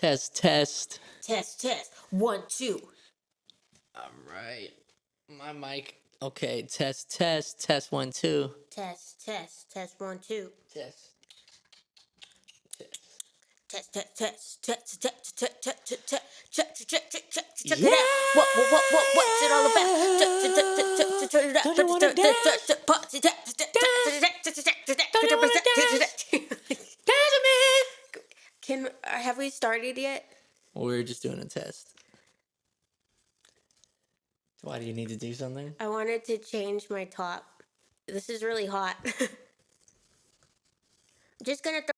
Test, test. Test, test. 1, 2. All right. My mic. Okay, test, test, test, 1, 2. Test, test, test. 1, 2. Test. Test, test, test, test, test, test, test, test, check Yeah. it out. What's it all about? Don't you wanna dance? Don't you wanna dance? Have we started yet? Well, we were just doing a test. Why do you need to do something? I wanted to change my top. This is really hot. I'm just gonna throw.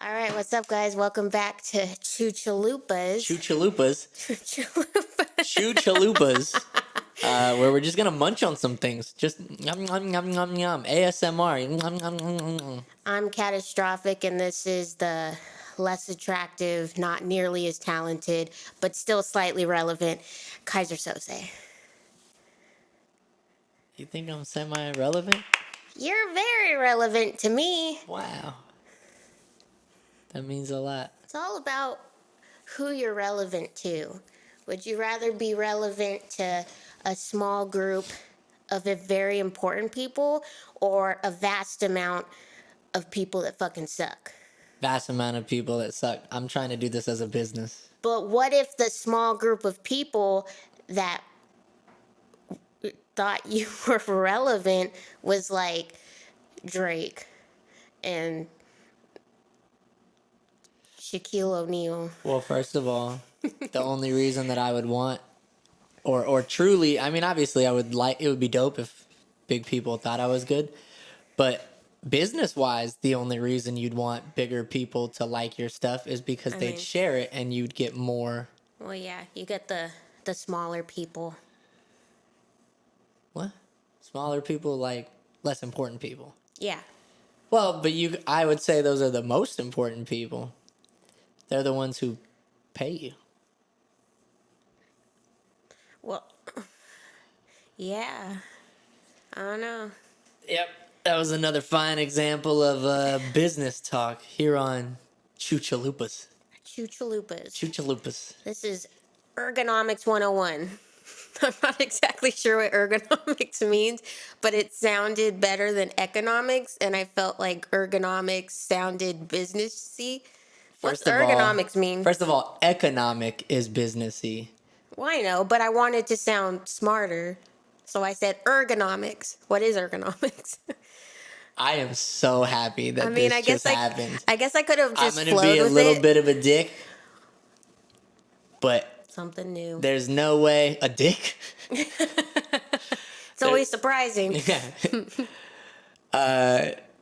All right, what's up, guys? Welcome back to Chalupas. Chalupas. Chalupas. Chalupas. Where we're just gonna munch on some things. Just yum yum yum yum yum. ASMR. Yum, yum, yum, yum. I'm catastrophic, and this is the less attractive, not nearly as talented, but still slightly relevant Kaiser Sose. You think I'm semi-relevant? You're very relevant to me. Wow. That means a lot. It's all about who you're relevant to. Would you rather be relevant to a small group of very important people or a vast amount of people that fucking suck? Vast amount of people that suck. I'm trying to do this as a business. But what if the small group of people that thought you were relevant was like Drake and Shaquille O'Neal? Well, first of all, the only reason that I would want or truly, I mean, obviously I would like, it would be dope if big people thought I was good, but business-wise, the only reason you'd want bigger people to like your stuff is because they'd share it and you'd get more. Well, yeah, you get the smaller people. What? Smaller people like less important people. Yeah. Well, but I would say those are the most important people. They're the ones who pay you. Well, yeah. I don't know. Yep. That was another fine example of business talk here on Chalupas. Chalupas. Chalupas. This is Ergonomics 101. I'm not exactly sure what ergonomics means, but it sounded better than economics, and I felt like ergonomics sounded businessy. What's ergonomics mean? First of all, economic is businessy. Well, I know, but I wanted to sound smarter, so I said ergonomics. What is ergonomics? I am so happy that this just happened. I guess I could have just I'm going to be a little bit of a dick, but something new. There's no way a dick. It's always surprising.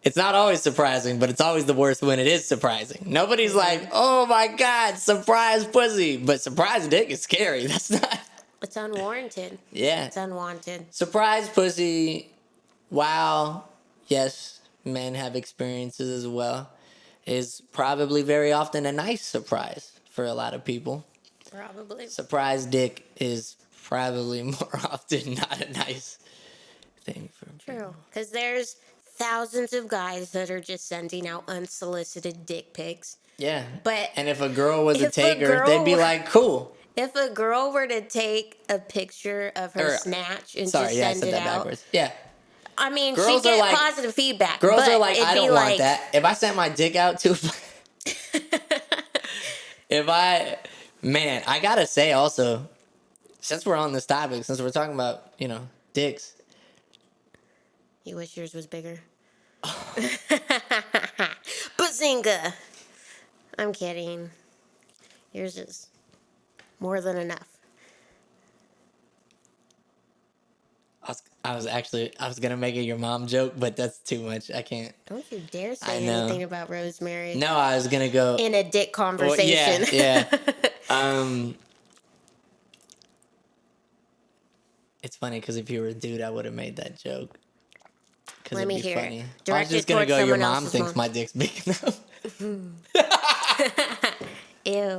It's not always surprising, but it's always the worst when it is surprising. Nobody's like, oh my God, surprise pussy. But surprise dick is scary. That's not. It's unwarranted. Yeah. It's unwanted. Surprise pussy, wow, yes, men have experiences as well, is probably very often a nice surprise for a lot of people. Probably. Surprise dick is probably more often not a nice thing for people. True. Because there's thousands of guys that are just sending out unsolicited dick pics. Yeah. But and if a girl was a taker, they'd be like, cool. If a girl were to take a picture of her snatch and just send it out. Backwards. Yeah. I mean, she'd get positive feedback. Girls are like, I don't want that. If I sent my dick out to... Man, I gotta say also, since we're on this topic, since we're talking about, dicks. You wish yours was bigger. Bazinga! I'm kidding. Yours is more than enough. I was gonna make a your mom joke, but that's too much. I can't. Don't you dare say anything about Rosemary. No, I was gonna go in a dick conversation. Well, yeah. It's funny because if you were a dude, I would have made that joke. Let me hear funny. It. I was just gonna go. Your mom thinks my dick's big enough. Ew.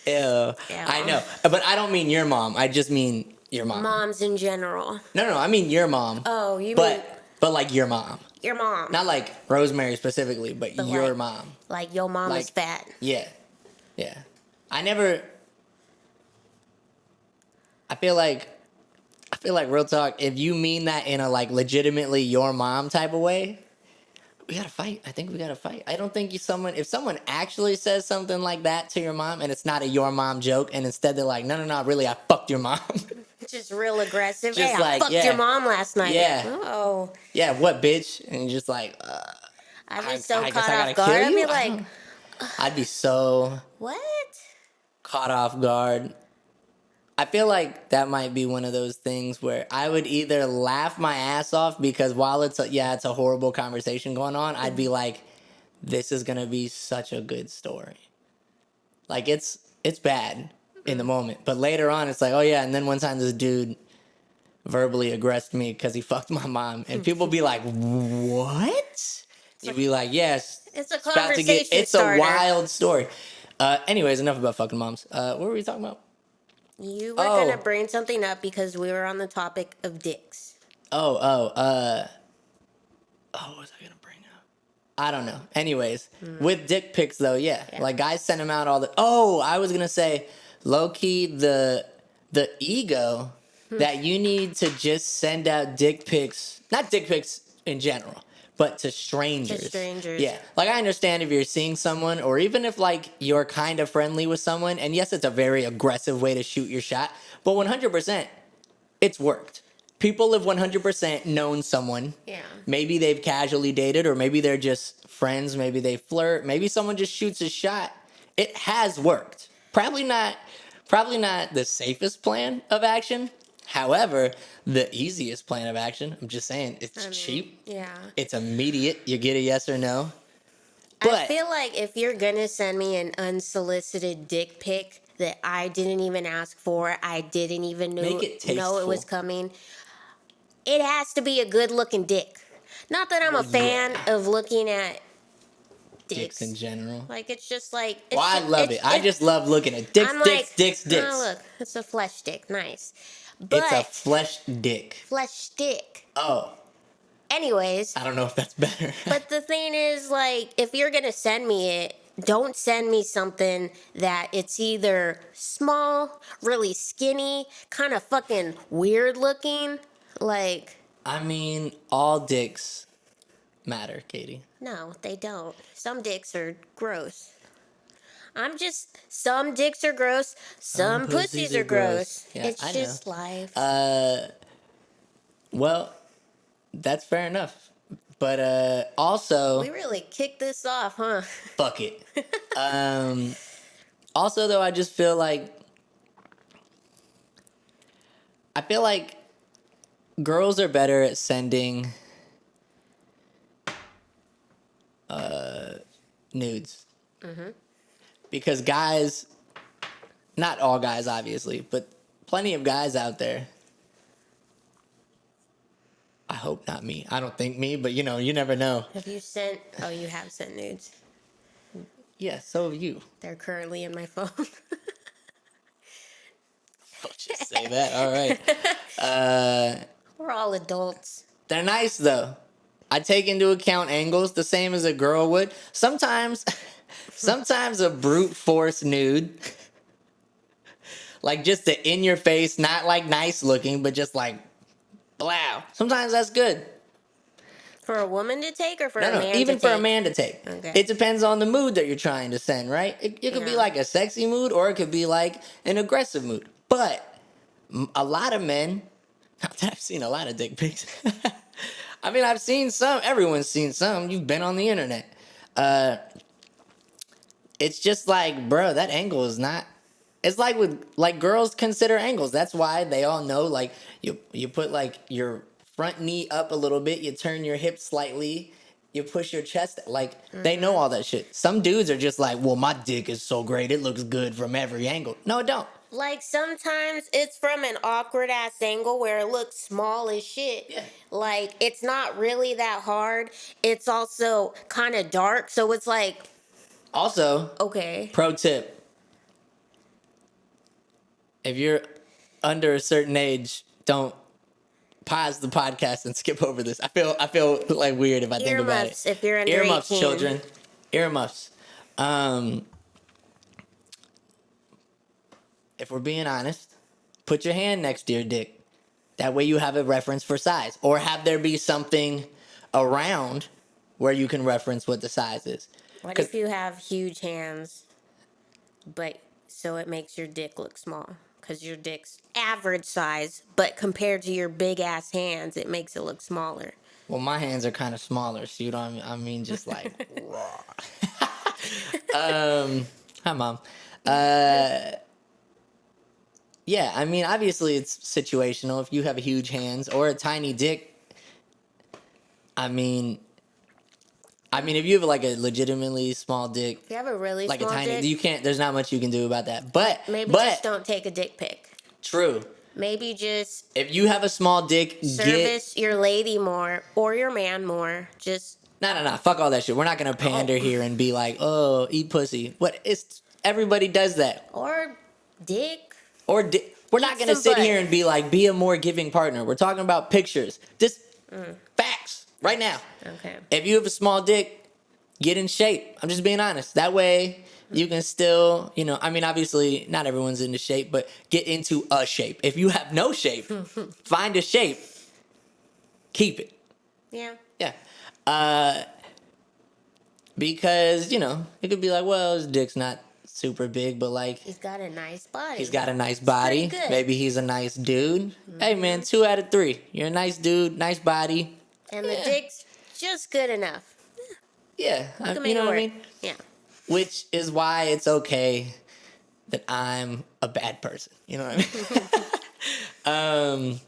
I know, but I don't mean your mom. I just mean your mom. Moms in general. No, I mean your mom. Oh, you mean... But like your mom. Your mom. Not like Rosemary specifically, but But your like- mom. Like your mom is Like- fat. Yeah. Yeah. I feel like real talk, if you mean that in a like legitimately your mom type of way, we gotta fight. I think we gotta fight. I don't think if someone actually says something like that to your mom and it's not a your mom joke and instead they're like, no, really, I fucked your mom. Just real aggressive. Just Hey, I like, fucked yeah. your mom last night. Yeah. Oh. Yeah, what bitch? And you're just like, I'd be I so guess caught I gotta off guard. kill I'd you? be like, I'd be so what? caught off guard. I feel like that might be one of those things where I would either laugh my ass off because while it's a horrible conversation going on, I'd be like, this is gonna be such a good story. Like it's bad in the moment, but later on it's like, oh yeah, and then one time this dude verbally aggressed me because he fucked my mom, and people be like, what? You'd be like, yes, It's a about to conversation it's starter. a wild story. Anyways, enough about fucking moms. What were we talking about? You were Oh. gonna bring something up because we were on the topic of dicks. What was I gonna bring up? I don't know. Anyways, with dick pics though, yeah. Like guys send them out all the. Oh, I was gonna say, low key the ego that you need to just send out dick pics, not dick pics in general, but to strangers. To strangers. Yeah. Like I understand if you're seeing someone, or even if like you're kind of friendly with someone, and yes, it's a very aggressive way to shoot your shot, but 100%, it's worked. People have 100% known someone. Yeah. Maybe they've casually dated, or maybe they're just friends. Maybe they flirt. Maybe someone just shoots a shot. It has worked. Probably not the safest plan of action. However, the easiest plan of action. I'm just saying, it's cheap. Yeah. It's immediate. You get a yes or no. I But feel like if you're gonna send me an unsolicited dick pic that I didn't even ask for, I didn't even know Make it it was tasteful. coming, it has to be a good looking dick. Not that I'm a fan of looking at dicks in general. Like it's just like it's Well, I ju- love it's- it. I it's- just love looking at dicks, I'm dicks, like, dicks, dicks. Oh look, it's a flesh dick, nice. It's a But flesh dick. flesh dick. Oh, Anyways, I don't know if that's better. but the thing is, like, if you're gonna send me it, don't send me something that it's either small, really skinny, kind of fucking weird looking. Like, I mean, all dicks matter, Katie. no, they don't. Some dicks are gross. Some dicks are gross, some pussies are gross. Yeah, It's I just life. Well, that's fair enough. But also, We really kicked this off, huh? fuck it. Also, though, I just feel like girls are better at sending nudes. Because guys, not all guys, obviously, but plenty of guys out there. I hope not me. I don't think me, but you never know. Have you sent? Oh, you have sent nudes. Yeah, so have you. They're currently in my phone. Don't just say that. All right. We're all adults. They're nice though. I take into account angles the same as a girl would. Sometimes a brute force nude, like just the in your face, not like nice looking, but just like, wow. Sometimes that's good. For a woman to take, or for a No, man even to for take? a man to take. Okay. It depends on the mood that you're trying to send, right? It could be Yeah. like a sexy mood, or it could be like an aggressive mood. But a lot of men, not that I've seen a lot of dick pics. I mean, I've seen some. Everyone's seen some. You've been on the internet. It's just like, bro, that angle is not. It's like girls consider angles. That's why they all know. Like you put like your front knee up a little bit. You turn your hips slightly. You push your chest. Like they know all that shit. Some dudes are just like, well, my dick is so great. It looks good from every angle. No, it don't. Like sometimes it's from an awkward ass angle where it looks small as shit. Yeah. Like it's not really that hard. It's also kind of dark, so it's like Also, okay. pro tip: if you're under a certain age, don't pause the podcast and skip over this. I feel like weird if I think about Earmuffs it. if you're under Earmuffs, 18. children. Earmuffs. If we're being honest, put your hand next to your dick. That way you have a reference for size. Or have there be something around where you can reference what the size is. What 'Cause- if you have huge hands, but so it makes your dick look small? Because your dick's average size, but compared to your big ass hands, it makes it look smaller. Well, my hands are kind of smaller, so you know what I mean? Just like, raw. Hi, Mom. Yeah, I mean, obviously it's situational. If you have huge hands or a tiny dick, I mean, if you have like a legitimately small dick, If you have a really like small a tiny, dick, you can't. There's not much you can do about that. But maybe but just don't take a dick pic. true. Maybe just If you have a small dick, service your lady more or your man more. Just no. Fuck all that shit. We're not gonna pander here and be like, oh, eat pussy. What? It's everybody does that. or dick. Or we're not Eat gonna some sit butt. here and be like, be a more giving partner. We're talking about pictures. Just facts right now. Okay. If you have a small dick, get in shape. I'm just being honest. That way you can still, I mean, obviously not everyone's into shape, but get into a shape. If you have no shape, find a shape, keep it. Yeah. Yeah. Because, it could be like, well, his dick's not super big, but like, He's got a nice body. he's got a nice body. pretty good. Maybe he's a nice dude. Hey, man, 2 out of 3. You're a nice dude, nice body. And the dick's just good enough. Yeah. You can You make know it what I work. mean? Yeah. Which is why it's okay that I'm a bad person. You know what I mean?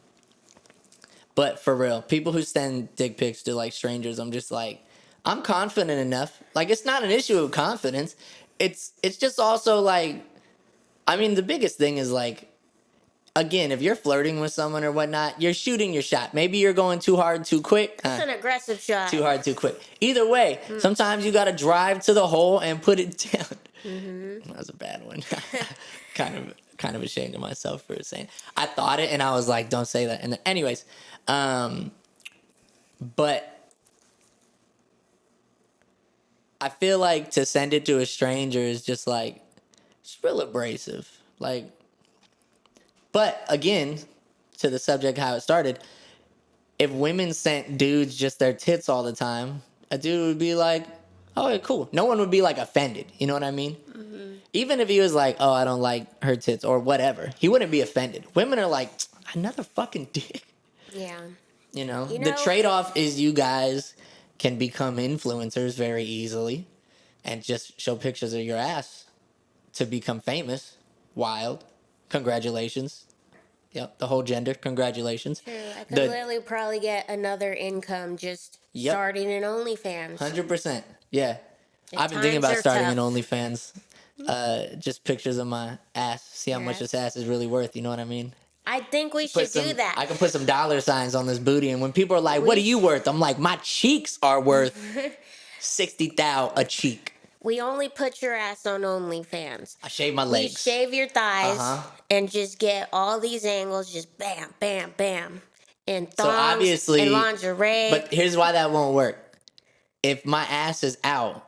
But for real, people who send dick pics to like strangers, I'm just like, I'm confident enough. Like, it's not an issue of confidence. It's just also like, I mean, the biggest thing is like, again, if you're flirting with someone or whatnot, you're shooting your shot. Maybe you're going too hard, too quick. It's an aggressive shot. Too hard, too quick. Either way, sometimes you got to drive to the hole and put it down. That was a bad one. kind of ashamed of myself for saying. I thought it, and I was like, "Don't say that." And then, anyways, but I feel like to send it to a stranger is just like it's real abrasive. Like, but again, to the subject how it started. If women sent dudes just their tits all the time, a dude would be like, oh, yeah, cool. No one would be like offended. You know what I mean? Even if he was like, oh, I don't like her tits or whatever, he wouldn't be offended. Women are like, another fucking dick. Yeah. You know? You The know- trade-off is you guys can become influencers very easily and just show pictures of your ass to become famous. Wild. Congratulations. Yep, the whole gender. Congratulations. True. I could The- literally probably get another income just Yep. starting an OnlyFans. 100%. Yeah. The I've been thinking times about are starting an tough. OnlyFans. Just pictures of my ass. See how Your much ass? this ass is really worth. You know what I mean? I think we should do that. I can put some dollar signs on this booty, and when people are like, "What are We- you worth?" I'm like, "My cheeks are worth 60,000 a cheek." We only put your ass on OnlyFans. I shave my We legs. shave your thighs Uh-huh. and just get all these angles, just bam, bam, bam, and So thongs obviously, and lingerie. but here's why that won't work. If my ass is out,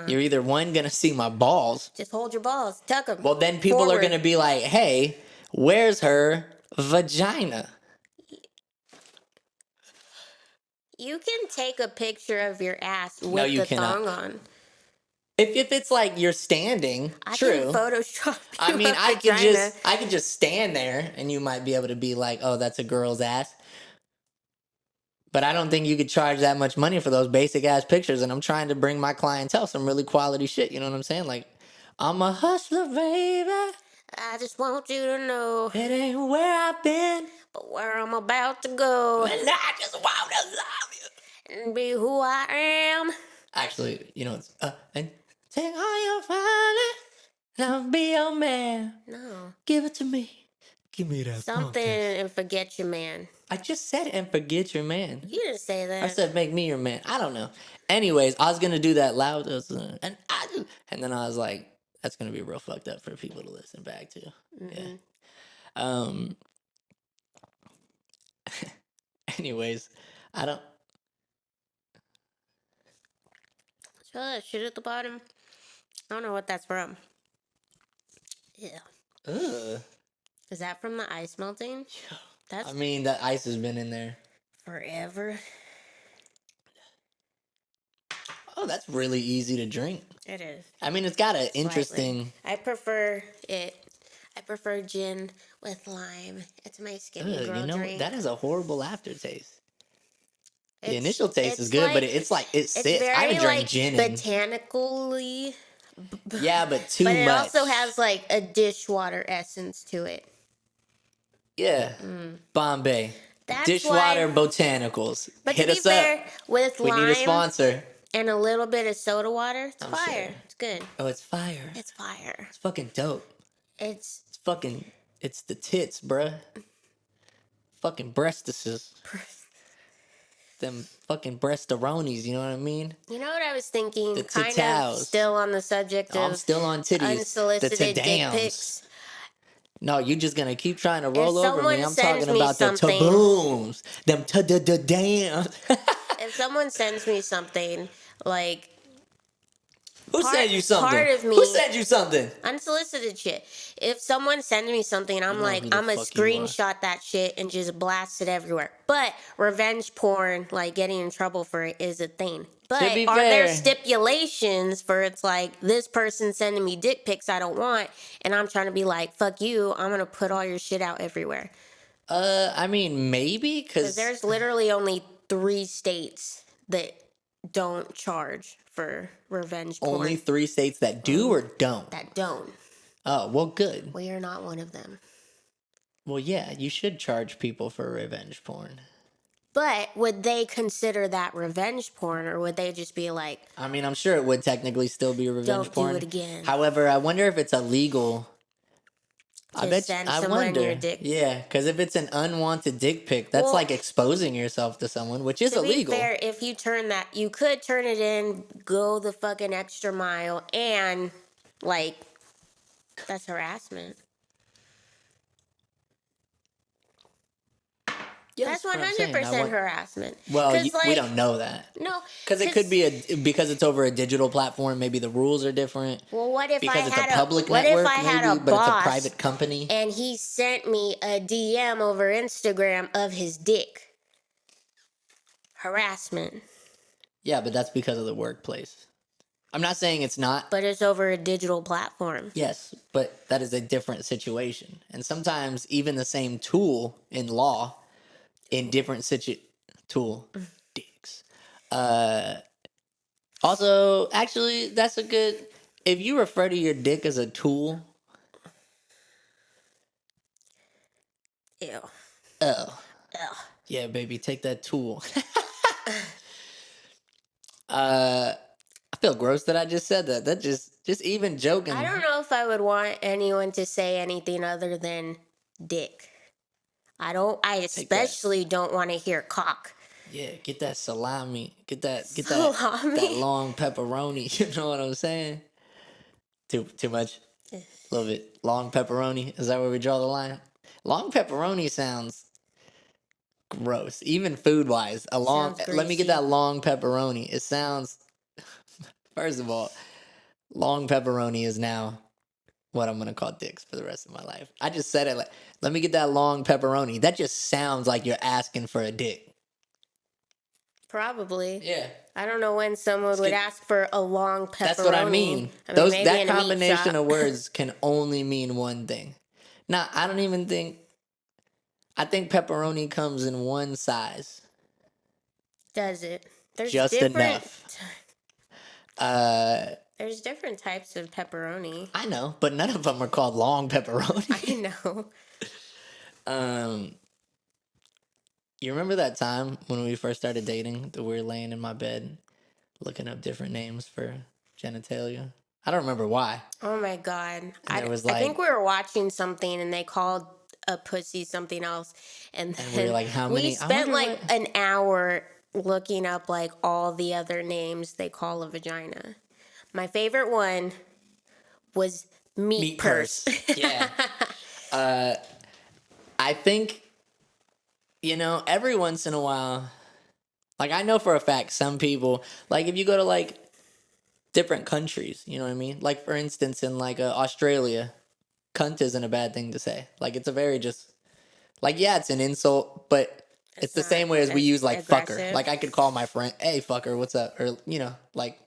you're either one gonna see my balls. Just hold your balls, tuck them. Well, then people are gonna be like, "Hey, where's her vagina?" You can take a picture of your ass with No, you the cannot. thong on. If it's like you're standing, I true. can Photoshop. I you mean, a I could vagina. just stand there, and you might be able to be like, "Oh, that's a girl's ass." But I don't think you could charge that much money for those basic ass pictures. And I'm trying to bring my clientele some really quality shit. You know what I'm saying? Like, I'm a hustler, baby. I just want you to know, It ain't where I've been, but where I'm about to go and I just want to love you. and be who I am. Actually, it's and take all your finest, and I'll be your man. No, Give it to me. Give me that something and forget your man. I just said and forget your man. You didn't say that. I said make me your man. I don't know. Anyways, I was gonna do that loud, and then I was like, that's gonna be real fucked up for people to listen back to. Yeah. Anyways, I don't. So that shit at the bottom. I don't know what that's from. Yeah. Ugh. Is that from the ice melting? That's I mean, the ice has been in there. forever. Oh, that's really easy to drink. It is. I mean, it's got an Slightly. interesting. I prefer it. I prefer gin with lime. It's my skinny Ugh, girl you know, drink. that has a horrible aftertaste. The It's- initial taste is it's good, but like- it's like it It's sits. I very haven't drank like gin in. botanically, Yeah, but too but it much. also has like a dishwater essence to it. Yeah, Bombay. That's Dishwater why- Botanicals. But Hit to be us fair, up. with We need a lime sponsor. and a little bit of soda water, it's I'm fire. sure. It's good. Oh, it's fire. It's fire. It's fucking dope. It's It's fucking. It's the tits, bruh. Fucking breastises. Them fucking breastaronis. You know what I mean? You know what I was thinking? The Kind of titals. still on the subject I'm of still on titties. unsolicited The dick tadams. pics. No, you just gonna keep trying to roll over someone me. I'm sends talking me about the something- tabooms. Them ta-da-da-dams. If someone sends me something like Who Part- sent you something? part of me- Who sent you something? unsolicited shit, if someone sends me something, I'm know like, who the I'm gonna fuck you are. screenshot that shit and just blast it everywhere. But revenge porn, like getting in trouble for it, is a thing. But be are there fair- stipulations for it's like this person sending me dick pics I don't want, and I'm trying to be like, fuck you, I'm gonna put all your shit out everywhere? I mean, maybe Because because there's literally only 3 states that don't charge for revenge porn. only 3 states that do or don't. that don't. Oh, well, good. We are not one of them. Well, yeah, you should charge people for revenge porn. But would they consider that revenge porn, or would they just be like, I mean, I'm sure it would technically still be revenge Don't do porn. it again. However, I wonder if it's illegal. to send someone your dick? Yeah, because if it's an unwanted dick pic, that's Well- like exposing yourself to someone, which is To illegal. be fair, if you turn that, you could turn it in, go the fucking extra mile, and like, that's harassment. Yeah, That's what I'm saying. 100% harassment. Well, 'Cause, we like, don't know that. No, Because it could be because it's over a digital platform. Maybe the rules are different. Well, what if Because I it's had a public what network, if I had maybe, a but boss it's a private company. and he sent me a DM over Instagram of his dick? Harassment. Yeah, but that's because of the workplace. I'm not saying it's not. But it's over a digital platform. Yes, but that is a different situation. And sometimes even the same tool in law, in different tool dicks. Also, actually, that's a good. If you refer to your dick as a tool, Ew. oh Ugh. yeah, baby, take that tool. I feel gross that I just said that. That just even joking. I don't know if I would want anyone to say anything other than dick. I especially don't want to hear cock. Yeah, get that salami. Get that Salami? that long pepperoni. You know what I'm saying? Too much. A little bit. Long pepperoni. Is that where we draw the line? Long pepperoni sounds gross. Even food wise. Sounds Let me get greasy. that long pepperoni. It sounds first of all, long pepperoni is now what I'm gonna call dicks for the rest of my life. I just said it like, let me get that long pepperoni. That just sounds like you're asking for a dick. Probably. Yeah. I don't know when someone would get- ask for a long pepperoni. That's what I mean. maybe That in a meat combination shop. of words can only mean one thing. Now, I don't even think. I think pepperoni comes in one size. Does it? There's Just different, enough. There's different types of pepperoni. I know, but none of them are called long pepperoni. I know. You remember that time when we first started dating that we were laying in my bed looking up different names for genitalia? I don't remember why. Oh my god. there was, I think like- we were watching something and they called a pussy something else, and then we were like, how many? we I spent wonder like what- an hour looking up like all the other names they call a vagina. My favorite one was meat purse. Yeah. I think every once in a while, like I know for a fact some people, like if you go to like different countries, you know what I mean? Like for instance, in like Australia, cunt isn't a bad thing to say. Like it's a very just like yeah, it's an insult, but it's It's the not same way as we as use like fucker. aggressive. Like I could call my friend, "Hey fucker, what's up?" Or like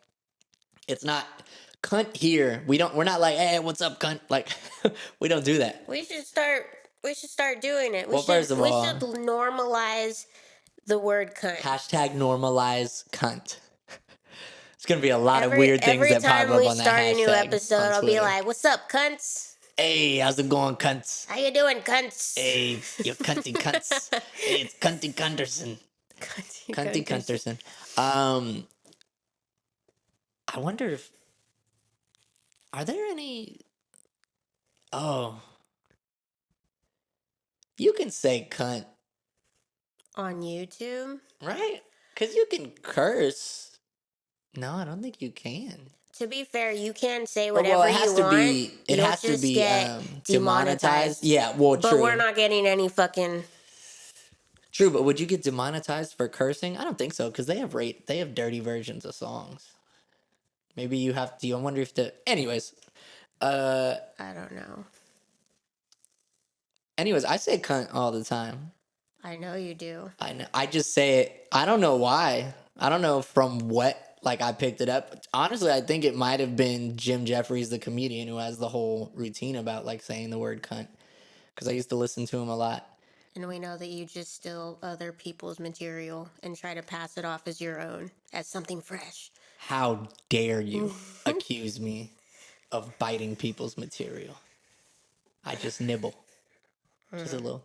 it's not cunt here. We're not like, "Hey, what's up, cunt?" Like we don't do that. We should start. We should start doing it. Well, first of We all, should normalize the word cunt. hashtag normalize cunt. It's gonna be a lot of Every weird things every that pop time up we on that start a new hashtag episode, on I'll be Twitter. like, "What's up, cunts? Hey, how's it going, cunts? How you doing, cunts?" Hey, you cunty cunts. Hey, it's Cunty Cunterson. Cunty Cunterson. I wonder if are there any oh you can say cunt, On YouTube. right? Because you can curse. No, I don't think you can. To be fair, you can say Well, whatever it has you to want. be. It You'll has to just be get demonetized. Yeah, well, But true. we're not getting any fucking. True, but would you get demonetized for cursing? I don't think so because they have dirty versions of songs. Maybe you have to. I wonder if the. I don't know. Anyways, I say cunt all the time. I know you do. I know. I just say it. I don't know why. I don't know from what like I picked it up. Honestly, I think it might have been Jim Jeffries, the comedian, who has the whole routine about like saying the word cunt. Because I used to listen to him a lot. And we know that you just steal other people's material and try to pass it off as your own, as something fresh. How dare you accuse me of biting people's material? I just nibble. Just a little.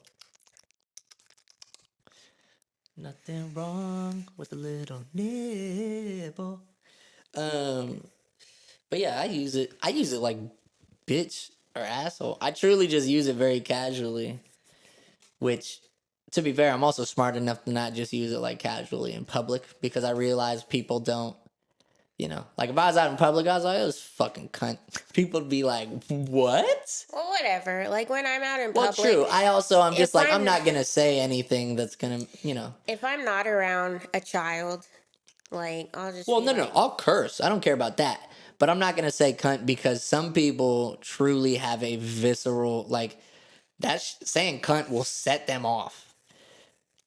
Nothing wrong with a little nibble. But yeah, I use it. I use it like bitch or asshole. I truly just use it very casually. Which, to be fair, I'm also smart enough to not just use it like casually in public because I realize people don't. Like if I was out in public, I was like, "Oh, this fucking cunt." People would be like, "What?" Well, whatever. Like when I'm out in Well, public. true. I'm just if like, I'm not gonna say anything that's gonna. If I'm not around a child, like I'll just. Well, be no, like, I'll curse. I don't care about that. But I'm not gonna say cunt because some people truly have a visceral like saying cunt will set them off.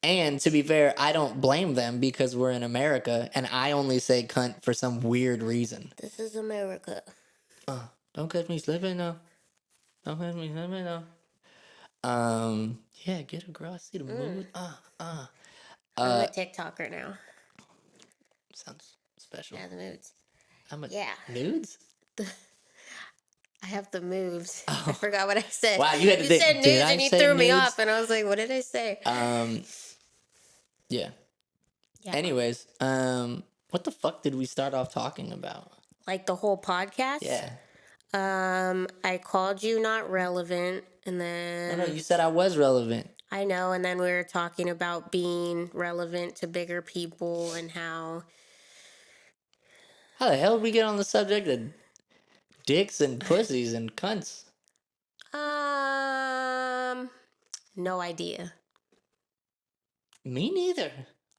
And to be fair, I don't blame them because we're in America and I only say cunt for some weird reason. This is America. Don't catch me slipping now. Don't catch me slipping now. Yeah, get a girl. I see the mood. I'm a TikToker now. Sounds special. Yeah, the moods. I'm a Yeah. nudes. I have the moves. I forgot what I said. Wow, you had to You think, said did nudes I and you say threw me nudes? off, and I was like, "What did I say?" Yeah. Yeah. Anyways, what the fuck did we start off talking about? Like the whole podcast. Yeah. I called you not relevant, and then No, you said I was relevant. I know, and then we were talking about being relevant to bigger people and how. How the hell did we get on the subject of dicks and pussies and cunts? No idea. Me neither.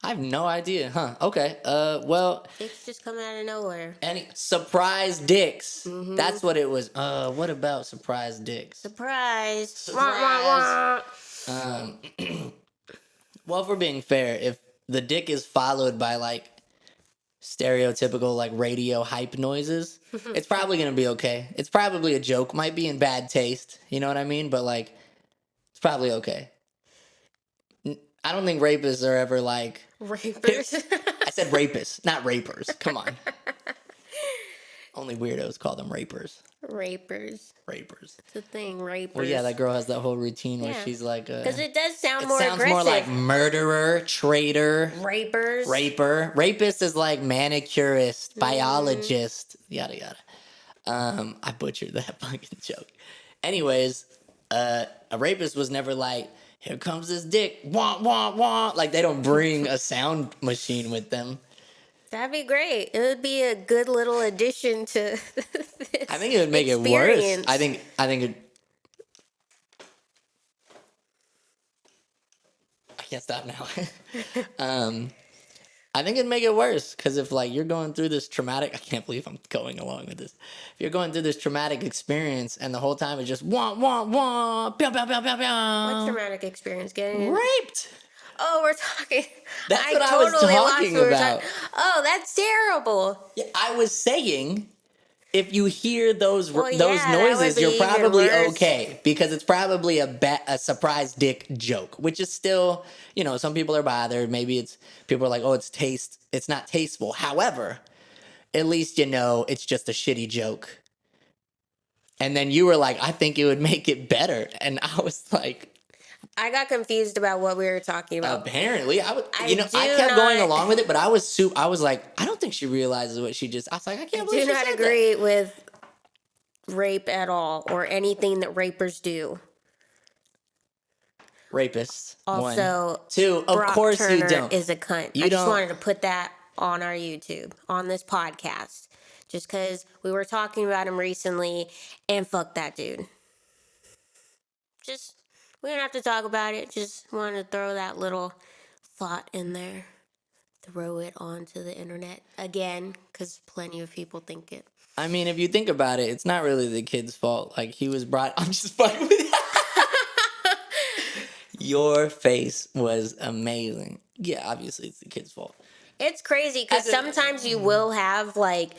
I have no idea, huh? Okay. Well, Dicks just come out of nowhere. any surprise dicks. That's what it was. What about surprise dicks? Surprise! Surprise. Wah, wah, wah. Well, if we're being fair, if the dick is followed by like stereotypical like radio hype noises, it's probably gonna be okay. It's probably a joke. Might be in bad taste. You know what I mean? But like, it's probably okay. I don't think rapists are ever like Rapers. I said rapists, not rapers. Come on. Only weirdos call them rapers. Rapers. Rapers. It's a thing, rapers. Well, yeah, that girl has that whole routine where Yeah. she's like, Because it does sound it more sounds aggressive. more like murderer, traitor, Rapers. raper. Rapist is like manicurist, biologist, yada yada. I butchered that fucking joke. Anyways, a rapist was never like, here comes this dick, wah wah wah. Like they don't bring a sound machine with them. That'd be great. It would be a good little addition to this I think it would make it worse. experience. I think it. can't stop now. I think it'd make it worse because if like you're going through this traumatic, I can't believe I'm going along with this. If you're going through this traumatic experience and the whole time it's just wah wah wah, pew pew pew pew What pew, traumatic experience? Getting raped. Oh, we're talking. That's I what I was totally lost talking what we were about. talking. Oh, that's terrible. Yeah, I was saying if you hear those Well, those yeah, that would noises, you're be even probably worse. okay because it's probably a surprise dick joke, which is still, you know, some people are bothered. Maybe it's people are like, oh, it's not tasteful. However, at least you know it's just a shitty joke. And then you were like, I think it would make it better, and I was like, I got confused about what we were talking about. apparently, I would, I you know, I do kept going not- along with it, but I was like, I don't think she realizes what she just. I was like, I I can't do believe she not said agree with rape at all or anything that rapers do. that. Rapists. Also, One, two. Of Brock course Turner you don't. is a cunt. You I just don't- wanted to put that on our YouTube, on this podcast, just because we were talking about him recently, and fuck that dude. Just, we don't have to talk about it. Just wanted to throw that little thought in there. Throw it onto the internet again, because plenty of people think it. I mean, if you think about it, it's not really the kid's fault. Like he was brought. I'm just fucking with you. Your face was amazing. Yeah, obviously it's the kid's fault. It's crazy because As a- sometimes you will have like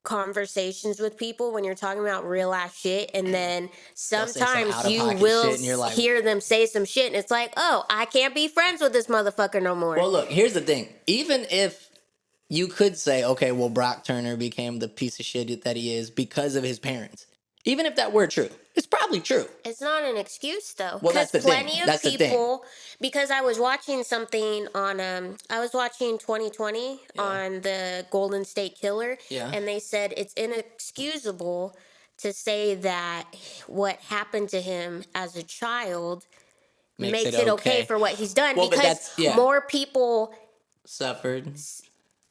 conversations with people when you're talking about real ass shit, and then some sometimes you out-of-pocket will shit and you're like- hear them say some shit, and it's like, oh, I can't be friends with this motherfucker no more. Well, look, here's the thing. Even if you could say, okay, well, Brock Turner became the piece of shit that he is because of his parents. Even if that were true, it's probably true. It's not an excuse though. Well, that's the thing. Plenty of That's the thing. people, because I was watching something on I was watching 2020 on the Golden State Killer, Yeah. and they said it's inexcusable to say that what happened to him as a child makes it okay for what he's done, Well, but because that's- yeah. more people, Suffered.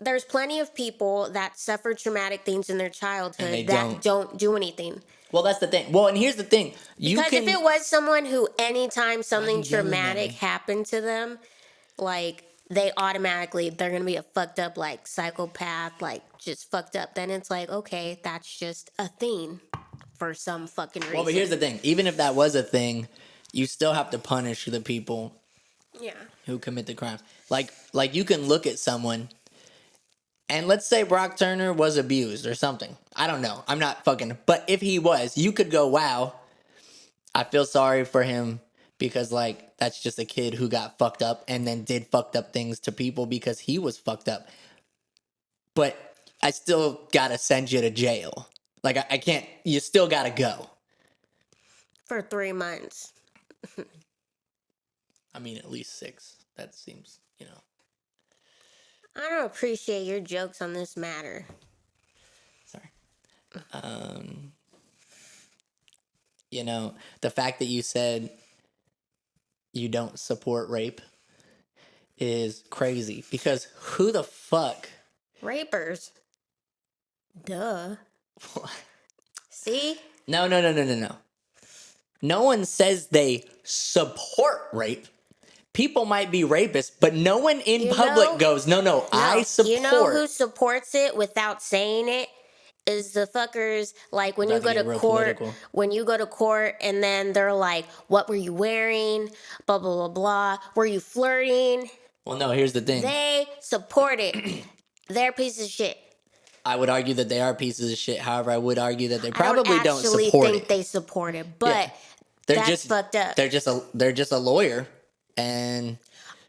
there's plenty of people that suffer traumatic things in their childhood they that don't do anything. Well, that's the thing. Well, and here's the thing. You Because can, if it was someone who anytime something you yelling at traumatic me? happened to them, like they're gonna be a fucked up like psychopath, like just fucked up, then it's like, okay, that's just a thing for some fucking reason. well, but here's the thing. Even if that was a thing, you still have to punish the people yeah. who commit the crimes. Like you can look at someone, and let's say Brock Turner was abused or something. I don't know. I'm not fucking. But if he was, you could go, wow, I feel sorry for him because, like, that's just a kid who got fucked up and then did fucked up things to people because he was fucked up. But I still gotta send you to jail. Like, I can't. You still gotta go. For 3 months. I mean, at least 6. That seems, you know. I don't appreciate your jokes on this matter. Sorry. You know, the fact that you said you don't support rape is crazy because who the fuck? Rapers. Duh. See? No. No one says they support rape. People might be rapists, but no one in public goes, no, I support. You know who supports it without saying it? Is the fuckers, like when you About go to to get real court, political. when you go to court and then they're like, what were you wearing? Blah, blah, blah, blah. Were you flirting? Well, no, here's the thing. They support it. They're pieces of shit. I would argue that they are pieces of shit. However, I would argue that they I probably don't actually support think it. they support it, but Yeah. They're that's just fucked up. They're just a lawyer, and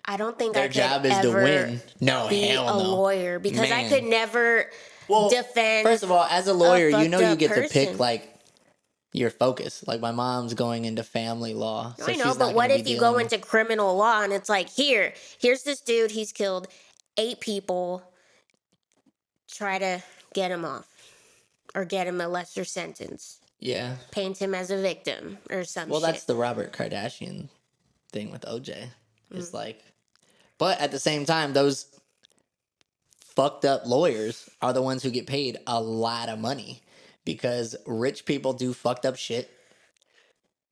I don't think their I could job is to ever win. No, be hell a no. lawyer because I Man. could never defend. First of all, as a lawyer, you know you fucked get up to pick person. like your focus. Like my mom's going into family law. So I know, she's but not what gonna if be you go dealing- into criminal law and it's like, here's this dude, he's killed 8 people. Try to get him off or get him a lesser sentence. Yeah. Paint him as a victim or some Well, shit. that's the Robert Kardashian thing with OJ. Mm. It's like, but at the same time, those fucked up lawyers are the ones who get paid a lot of money because rich people do fucked up shit,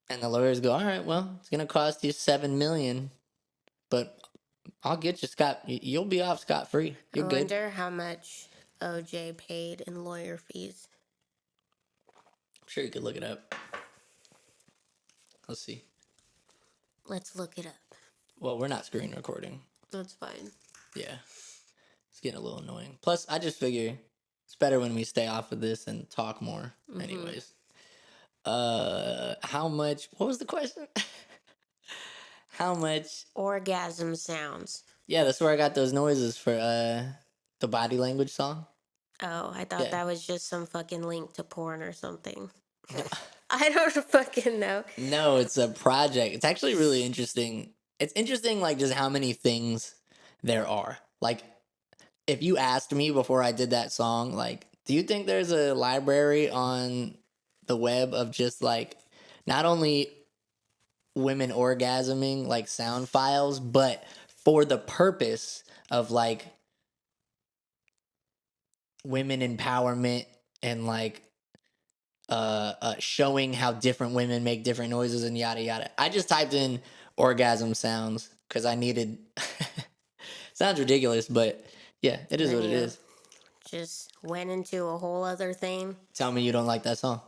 and the lawyers go, all right, well, it's gonna cost you $7 million but I'll get you scot. You'll be off scot free. You're I good. wonder how much OJ paid in lawyer fees. I'm sure you could look it up. Let's see. Let's look it up. Well, we're not screen recording. That's fine. Yeah, it's getting a little annoying. Plus, I just figure it's better when we stay off of this and talk more. Anyways, how much? What was the question? How much? Orgasm sounds. Yeah, that's where I got those noises for the body language song. Oh, I thought Yeah. that was just some fucking link to porn or something. I don't fucking know. No, it's a project. It's actually really interesting. It's interesting, like, just how many things there are. Like, if you asked me before I did that song, like, do you think there's a library on the web of just, like, not only women orgasming, like, sound files, but for the purpose of, like, women empowerment and, like, showing how different women make different noises and yada yada. I just typed in orgasm sounds because I needed. Sounds ridiculous, but yeah, it is Then what it you is. just went into a whole other thing. Tell me you don't like that song.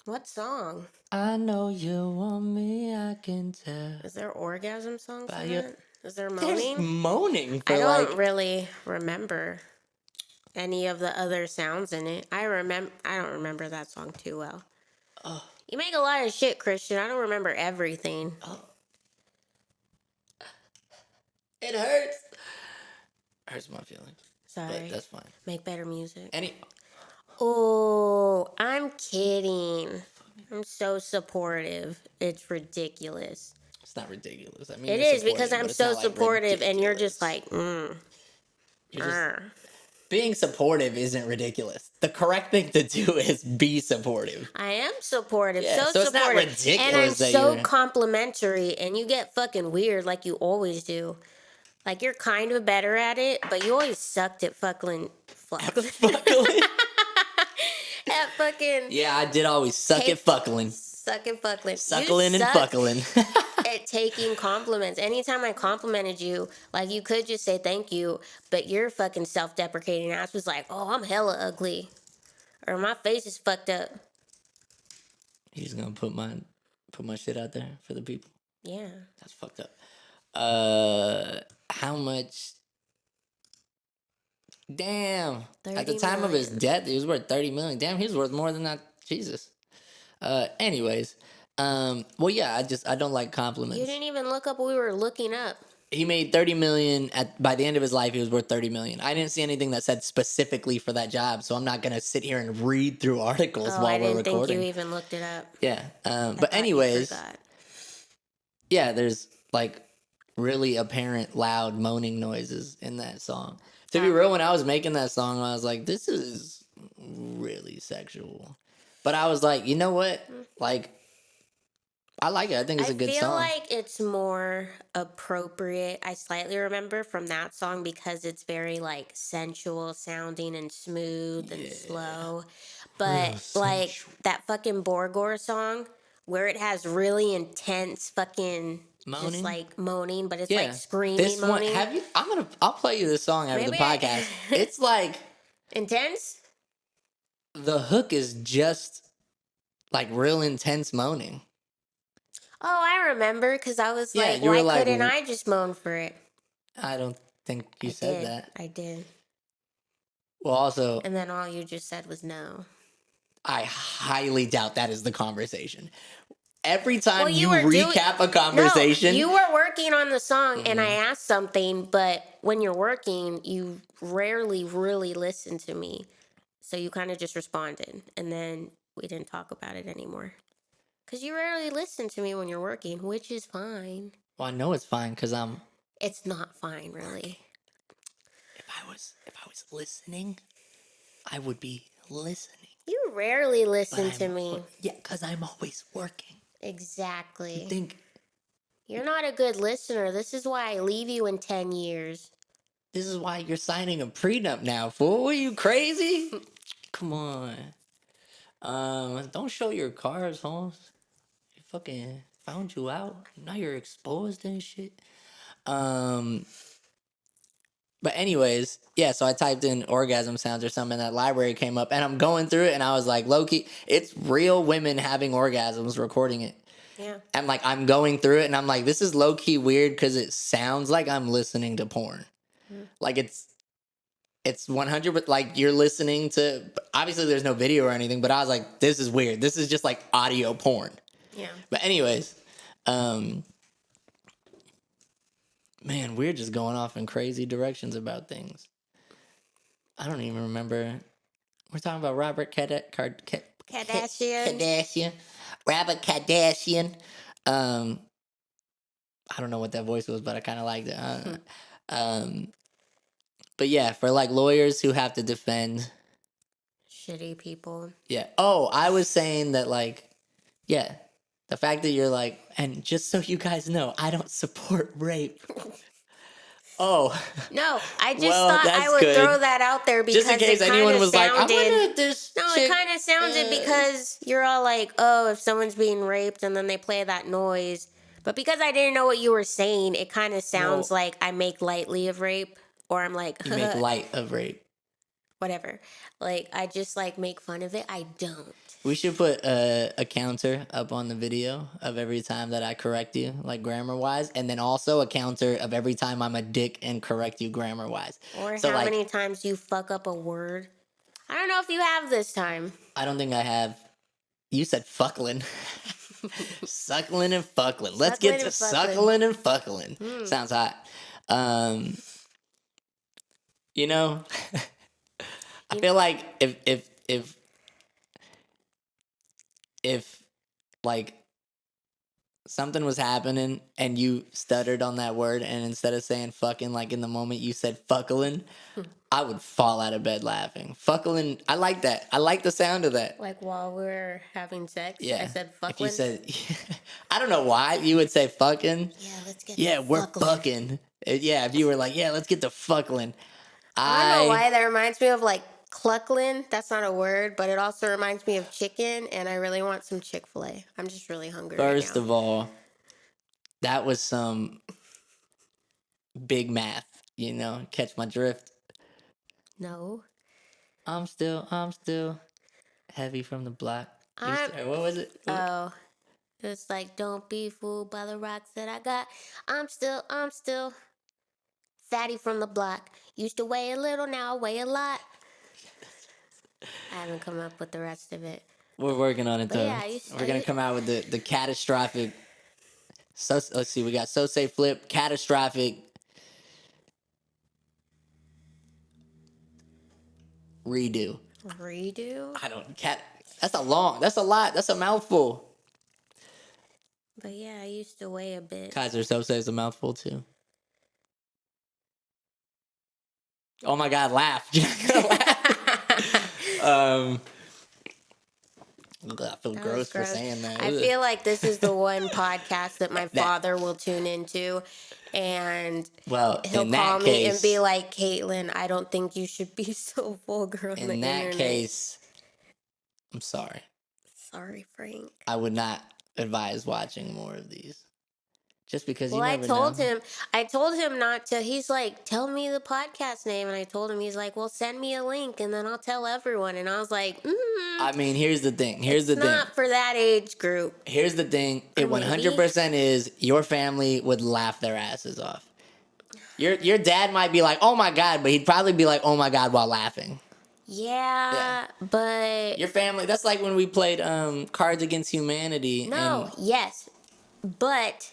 What song? I know you want me, I can tell. Is there orgasm songs By in your- that? Is there There's moaning? moaning for I don't like. really remember any of the other sounds in it. I don't remember that song too well. Oh, You make a lot of shit, Christian. I don't remember everything. oh. It hurts. Hurts my feelings. Sorry. But that's fine. Make better music. Any. Oh, I'm kidding. I'm so supportive. It's ridiculous. It's not ridiculous. I mean, It you're is because supportive, I'm but it's so not, like, supportive and you're ridiculous. just like, You're just- "Arr." Being supportive isn't ridiculous. The correct thing to do is be supportive. I am supportive, Yeah, so so it's not supportive. ridiculous And I'm that so you're- complimentary and you get fucking weird like you always do. Like you're kind of better at it, but you always sucked at fucking Fuckling? at fucking Yeah, I did always suck Take- at fuckling. sucking fuckling. Suckling You and suck fuckling. at taking compliments. Anytime I complimented you, like you could just say thank you, but your fucking self-deprecating ass was like, "Oh, I'm hella ugly," or "My face is fucked up." He's gonna put my shit out there for the people. Yeah. That's fucked up. How much? Damn. At the 30 time of his million. death, he was worth 30 million. Damn, he was worth more than that. Jesus. Anyways, well, yeah, I don't like compliments. You didn't even look up what we were looking up. He made 30 million by the end of his life. He was worth 30 million. I didn't see anything that said specifically for that job, so I'm not gonna sit here and read through articles Oh, while I we're didn't think recording. you even looked it up. Yeah. I But thought you anyways, forgot. yeah, there's like really apparent loud moaning noises in that song. To be real, when I was making that song, I was like, this is really sexual. But I was like, you know what? Like, I like it. I think it's a good I feel song. like it's more appropriate. I slightly remember from that song because it's very like sensual sounding and smooth and slow. But like sensual. that fucking Borgore song where it has really intense fucking Moaning? just like moaning, but it's Yeah. like screaming This one, moaning. I'll play you this song after the Maybe podcast. It's like Intense? the hook is just like real intense moaning. Oh, I remember because I was Yeah, like, you were why like, couldn't I just moan for it? I don't think you I said did. that. I did. Well, also, And then all you just said was no. I highly doubt that is the conversation. Every time Well, you were doing- recap a conversation, No, you were working on the song and I Mm-hmm. asked something, but when you're working, you rarely really listen to me. So you kind of just responded and then we didn't talk about it anymore. Because you rarely listen to me when you're working, which is fine. well, I know it's fine because It's not fine, really. if I was listening, I would be listening. You rarely But listen to me. Yeah, because I'm always working. Exactly. Think You're not a good listener. This is why I leave you in 10 years. this is why you're signing a prenup now, fool? Are you crazy? Come on. Don't show your cars, Holmes. You fucking found you out. Now you're exposed and shit. But anyways, yeah, so I typed in orgasm sounds or something, and that library came up, and I'm going through it, and I was like, low-key, it's real women having orgasms recording it. Yeah. And, like, I'm going through it, and I'm like, this is low-key weird because it sounds like I'm listening to porn. Like, it's 100, but like, you're listening to, obviously there's no video or anything, but I was like, this is weird. This is just, like, audio porn. Yeah. But anyways, man, we're just going off in crazy directions about things. I don't even remember. We're talking about Robert Kardashian. Kardashian. Robert Kardashian. I don't know what that voice was, but I kind of liked it. But yeah, for like lawyers who have to defend. Shitty people. Yeah. Oh, I was saying that, like, yeah, the fact that you're like, and just so you guys know, I don't support rape. Oh. No, I just Well, thought I that's would good. throw that out there because Just in case it anyone kinda was like, I'm sounded. gonna this No, chick, it kind of sounded because you're all like, oh, if someone's being raped and then they play that noise. But because I didn't know what you were saying, it kind of sounds Well- like I make lightly of rape, or I'm like, you make light of rape. whatever. Like, I just like make fun of it. I don't. We should put a counter up on the video of every time that I correct you, like grammar wise, and then also a counter of every time I'm a dick and correct you grammar wise. Or So, how like, many times you fuck up a word. I don't know if you have this time. I don't think I have. You said fucklin'. Suckling and fuckling. Let's get to Suckling and suckling and fuckling. Sounds hot. You know, I feel like if like something was happening and you stuttered on that word, and instead of saying fucking like in the moment you said fuckling, I would fall out of bed laughing. Fuckling, I like that. I like the sound of that. Like while we're having sex, Yeah. I said If you fucklin'. said, I don't know why you would say fucking. Yeah, let's get Yeah, the we're fucklin'. fucking. Yeah, if you were like, yeah, let's get the fuckling. I don't know why that reminds me of like clucklin'. That's not a word, but it also reminds me of chicken, and I really want some Chick-fil-A. I'm just really hungry First right now. of all, that was some big math, you know, catch my drift. No. I'm still heavy from the block. What was it? Oh. It's like, don't be fooled by the rocks that I got. I'm still fatty from the block. Used to weigh a little, now I weigh a lot. I haven't come up with the rest of it. We're working on it, But though. yeah, We're going to come out with the catastrophic. So let's see. We got so say flip, catastrophic, redo. Redo? I don't That's a lot. That's a mouthful. But yeah, I used to weigh a bit. Kaiser Sose is a mouthful too. Oh my God! Laugh. You're not gonna laugh. I feel That gross was for saying that. I Ugh. feel like this is the one podcast that my That- father will tune into, and Well, he'll in call that me and case, be like, "Caitlin, I don't think you should be so vulgar on the in that internet." case, I'm sorry. Sorry, Frank. I would not advise watching more of these. Just because Well, you I never told know. him not to. He's like, tell me the podcast name. And I told him, he's like, well, send me a link and then I'll tell everyone. And I was like, I mean, here's the thing. it's not for that age group. Here's the thing. It maybe. 100% is your family would laugh their asses off. Your dad might be like, oh my God, but he'd probably be like, oh my God, while laughing. Yeah, but Your family, that's like when we played Cards Against Humanity. no, yes. But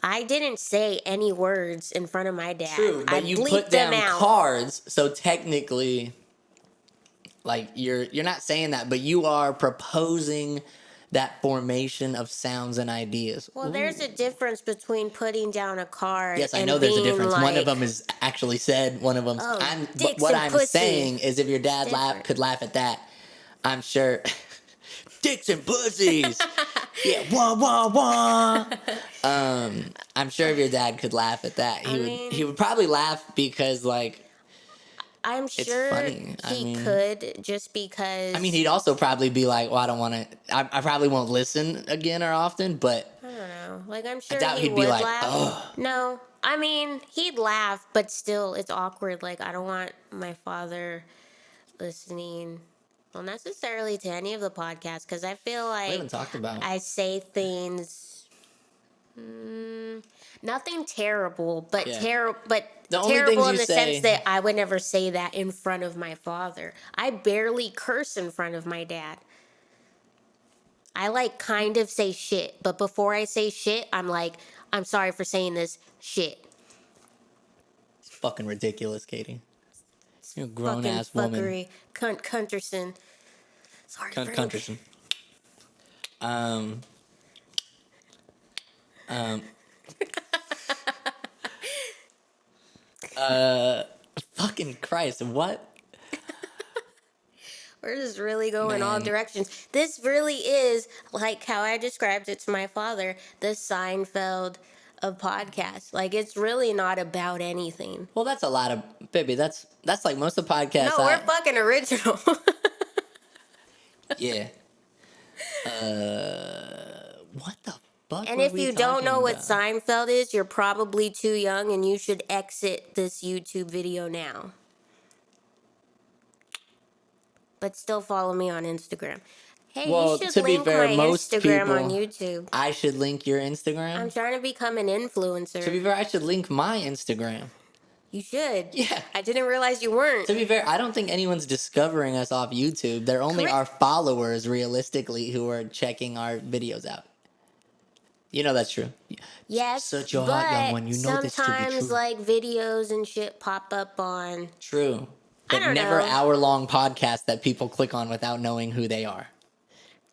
I didn't say any words in front of my dad. True, but I you bleeped put them down out. cards, so technically, like you're not saying that, but you are proposing that formation of sounds and ideas. Well, there's a difference between putting down a card. Yes, I and know there's a being difference. One of like, them is actually said. One of them. Oh, But dicks what and I'm pussy. saying is, if your dad different. could laugh at that, I'm sure. Dicks and pussies. Yeah, wah wah wah. I'm sure if your dad could laugh at that, he would probably laugh because like I'm sure funny. he could, just because. I mean, he'd also probably be like, well, I don't want to. I probably won't listen again or often, but I don't know. Like, I'm sure doubt he he'd be would like, laugh. ugh. No, I mean, he'd laugh, but still, it's awkward. Like, I don't want my father listening, well, necessarily to any of the podcasts, because I feel We like haven't talked about. I say things, nothing terrible, but Yeah. but The only terrible things in you the sense say. that I would never say that in front of my father. I barely curse in front of my dad. I like kind of say shit, but before I say shit, I'm like, I'm sorry for saying this shit. It's fucking ridiculous, Katie. You're a grown Fucking ass woman. fuckery. Cunterson. Sorry, Frank. Countryson. Um. Fucking Christ! What? We're just really going all Man. directions. This really is, like how I described it to my father, the Seinfeld of podcasts. Like, it's really not about anything. Well, that's a lot of baby. That's like most of the podcasts. No, we're fucking original. Yeah. What the fuck And were if we you don't talking know what about? Seinfeld is, you're probably too young and you should exit this YouTube video now. But still follow me on Instagram. Hey, Well, you should to be link fair, my most Instagram on people- YouTube. I should link your I'm Instagram. trying to become an influencer. To be fair, I should link my Instagram. You should. Yeah. I didn't realize you weren't. To be fair, I don't think anyone's discovering us off YouTube. They're only Correct. our followers, realistically, who are checking our videos out. You know that's true. Yes, Search your heart, young one. You know this to be sometimes true. like videos and shit pop up on. True. I But don't never know. hour-long podcasts that people click on without knowing who they are.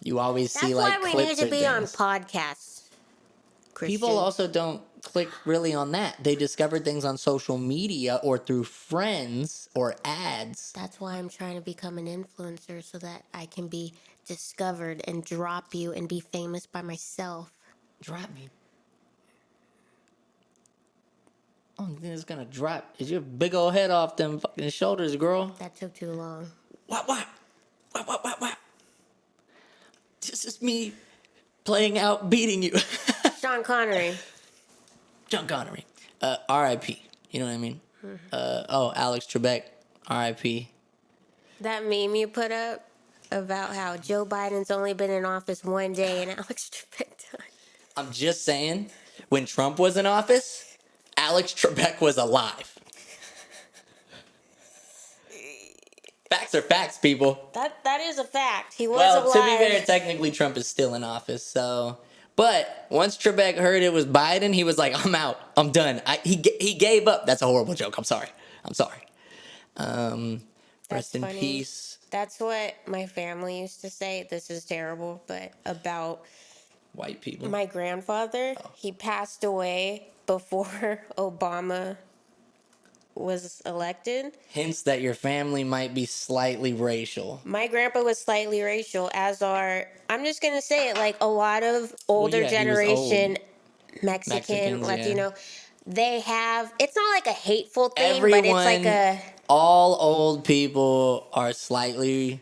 You always That's see why like we clips need to or be on things. podcasts. Christian. People also don't click really on that. They discover things on social media or through friends or ads. That's why I'm trying to become an influencer so that I can be discovered and drop you and be famous by myself. Drop me. Only thing that's gonna drop is your big old head off them fucking shoulders, girl. That took too long. What? What? This is me playing out beating you. Sean Connery. John Connery. R.I.P. You know what I mean? Alex Trebek. R.I.P. That meme you put up about how Joe Biden's only been in office one day and Alex Trebek died. I'm just saying, when Trump was in office, Alex Trebek was alive. Facts are facts, people. That is a fact. He was Well, alive. to be fair, technically Trump is still in office, so. But once Trebek heard it was Biden, he was like, "I'm out. I'm done." He gave up. That's a horrible joke. I'm sorry. Rest in funny. peace, That's what my family used to say. This is terrible, but about white people. my grandfather. He passed away before Obama was elected. Hints that your family might be slightly racial. My grandpa was slightly racial, as are, I'm just going to say it, like a lot of older yeah, he was generation old. Mexican, Mexicans, Latino, they have, it's not like a hateful thing, but it's like a, all old people are slightly,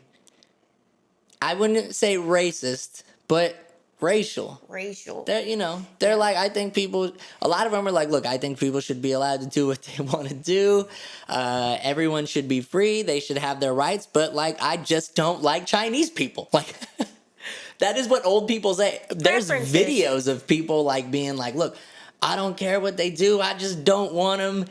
I wouldn't say racist, but racial. racial. They're like, I think people, a lot of them are like, look, I think people should be allowed to do what they want to do. Everyone should be free. They should have their rights. But like, I just don't like Chinese people. Like, that is what old people say. There's Preferences. videos of people like being like, look, I don't care what they do. I just don't want them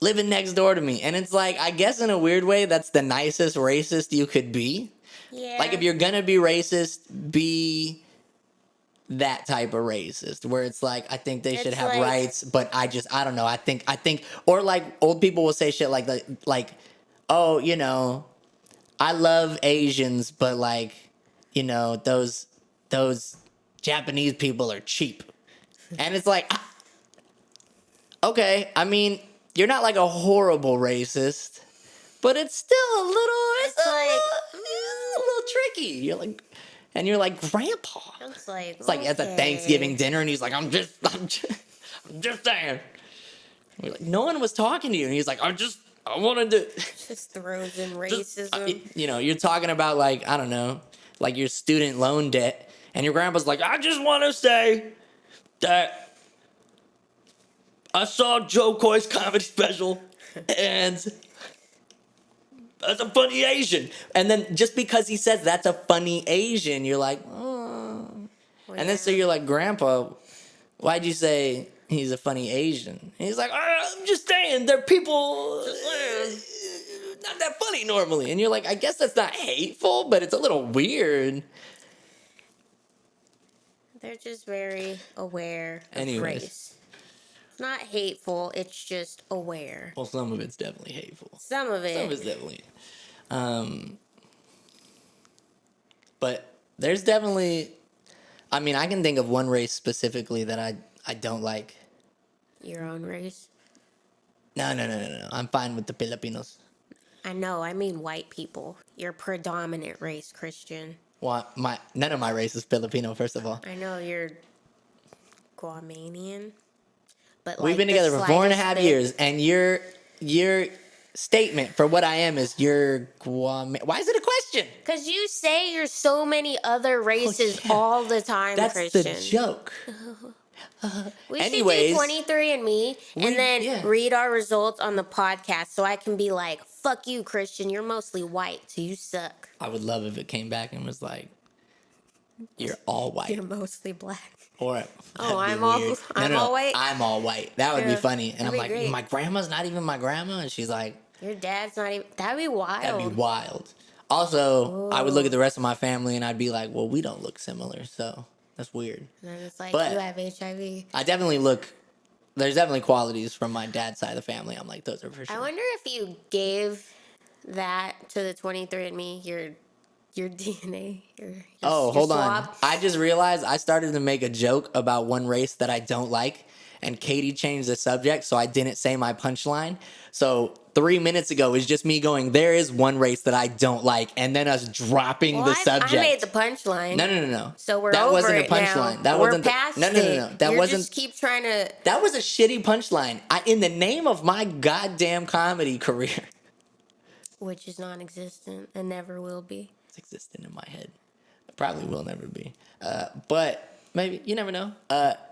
living next door to me. And it's like, I guess in a weird way, that's the nicest racist you could be. Yeah. Like, if you're gonna be racist, be that type of racist where it's like, I think they should It's have like- rights, but I don't know. I think, or like old people will say shit like, oh, I love Asians, but like, those Japanese people are cheap. And it's like, okay, I mean, you're not like a horrible racist, but it's still a little, It's like, it's a little tricky. You're like, grandpa. it's like, It's like at the okay. Thanksgiving dinner, and he's like, I'm just saying. We're like, no one was talking to you, and he's like, I wanted to. Just throws in Just, racism. you're talking about like, I don't know, like your student loan debt, and your grandpa's like, I just want to say that I saw Joe Coy's comedy special, and that's a funny Asian. And then just because he says that's a funny Asian, you're like, oh. Well, And then so yeah. you're like, Grandpa, why'd you say he's a funny Asian? And he's like, I'm just saying, they're people not that funny normally. And you're like, I guess that's not hateful, but it's a little weird. They're just very aware of Anyways. race. It's not hateful, it's just aware. Well, some of it's definitely hateful. Some of Some of it. it's definitely. But there's definitely, I mean, I can think of one race specifically that I don't like. Your own race. No. I'm fine with the Filipinos. I know, I mean white people. Your predominant race, Christian. Well, none of my race is Filipino, first of all. I know you're Guamanian. But We've like been the together for 4.5 slightest bit- years, and your statement for what I am is you're Guam. Why is it a question? Cause you say you're so many other races yeah. all the time, That's Christian. the joke. We Anyways, should do 23andMe and then read our results on the podcast so I can be like, fuck you, Christian, you're mostly white, so you suck. I would love if it came back and was like, you're all white. You're mostly black. Or I'm all white? I'm all white. That would be Yeah, funny. And that'd I'm be like, great. my grandma's not even my grandma. And she's like, Your dad's not even. That'd be wild. that'd be wild. Also, I would look at the rest of my family and I'd be like, well, we don't look similar. So that's weird. And then it's like, But- you have HIV. I definitely look, there's definitely qualities from my dad's side of the family. I'm like, those are for I sure. wonder if you gave that to the 23andMe, your DNA, your Oh, your hold swab. on. I just realized I started to make a joke about one race that I don't like, and Katie changed the subject, so I didn't say my punchline. So 3 minutes ago is just me going, there is one race that I don't like, and then us dropping Well, the subject. I made the punchline. No. So we're that over wasn't it a punchline. now. That we're wasn't past no. it. That You wasn't. just keep trying to. That was a shitty punchline. In the name of my goddamn comedy career, Which is non-existent and never will be. it's existing in my head. It probably will never be. But maybe you never know.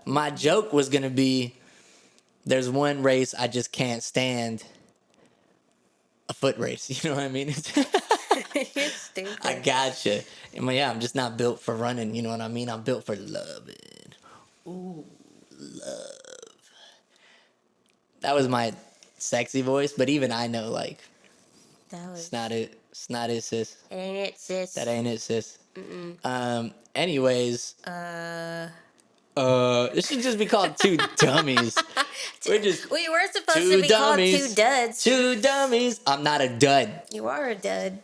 My joke was gonna be, there's one race I just can't stand. A foot race. You know what I mean? You're stupid. I gotcha. Yeah, I'm just not built for running. You know what I mean? I'm built for loving. Ooh, love. That was my sexy voice, but even I know, like, That was. it's not it. It's not it, sis. It ain't it, sis. That ain't it, sis. Anyways. It should just be called Two Dummies. We're just We were supposed two to be dummies. called Two Duds. Two dummies. I'm not a dud. You are a dud.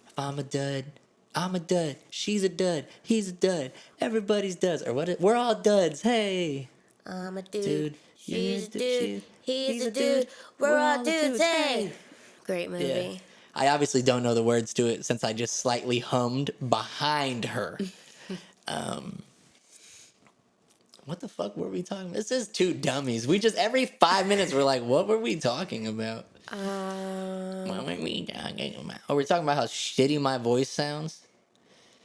If I'm a dud, I'm a dud. She's a dud. He's a dud. Everybody's duds. Or what? We're all duds. Hey. I'm a dude. Dude, She's a you're dude. He's a dude. We're all dudes. Hey. Great movie. Yeah. I obviously don't know the words to it since I just slightly hummed behind her. What the fuck were we talking about? This is Two Dummies. We just, every 5 minutes, we're like, what were we talking about? What were we talking about? Oh, we're talking about how shitty my voice sounds?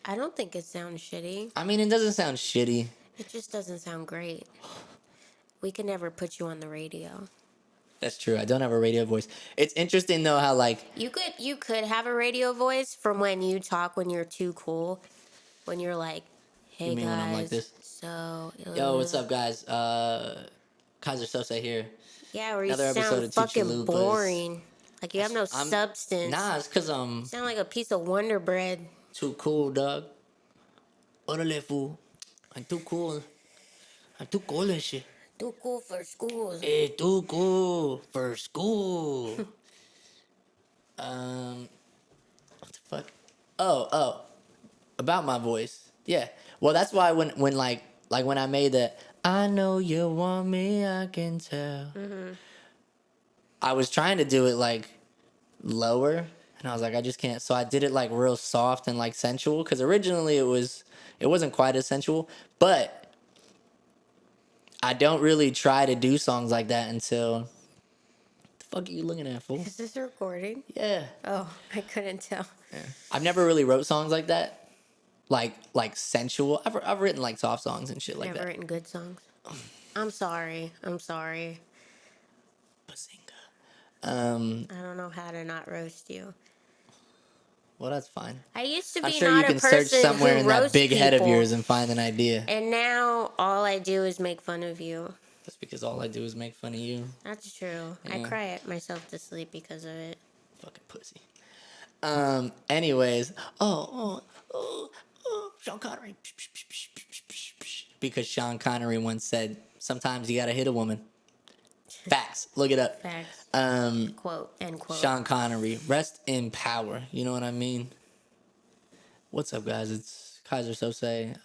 I don't think it sounds shitty. I mean, it doesn't sound shitty. It just doesn't sound great. We can never put you on the radio. That's true. I don't have a radio voice. It's interesting, though, how, like, You could have a radio voice from when you talk when you're too cool. When you're like, hey You mean guys. when I'm like this? So yo, what's up, guys? Kaiser Sose here. Yeah, where you Another episode sound of Two fucking Chalupas. boring. Like you have no substance. Nah, it's because I'm You sound like a piece of Wonder Bread. too cool, dog. Orale, fool. I'm too cool. I'm too cool and shit. Too cool for school. Hey, too cool for school. What the fuck? Oh, about my voice. Yeah. Well, that's why when when I made that, I know you want me, I can tell. I was trying to do it like lower, and I was like, I just can't. So I did it like real soft and like sensual, because originally it wasn't quite as sensual, but I don't really try to do songs like that until. The fuck are you looking at, fool? Is this recording? Yeah. Oh, I couldn't tell. I've never really wrote songs like that, like sensual. I've written like soft songs and shit like Never that. written good songs. I'm sorry. Bazinga. I don't know how to not roast you. Well, that's fine. I used to I'm be sure you not a can search person somewhere who in that roasts big head of people, yours and find an idea. and now all I do is make fun of you. That's because all I do is make fun of you. That's true. I Yeah. cry at myself to sleep because of it. Fucking pussy. Anyways. Sean Connery. Because Sean Connery once said, sometimes you gotta hit a woman. Facts. Look it up. Facts. Um, Quote, end quote. Sean Connery. Rest in power. You know what I mean? What's up, guys? It's Kaiser Sose.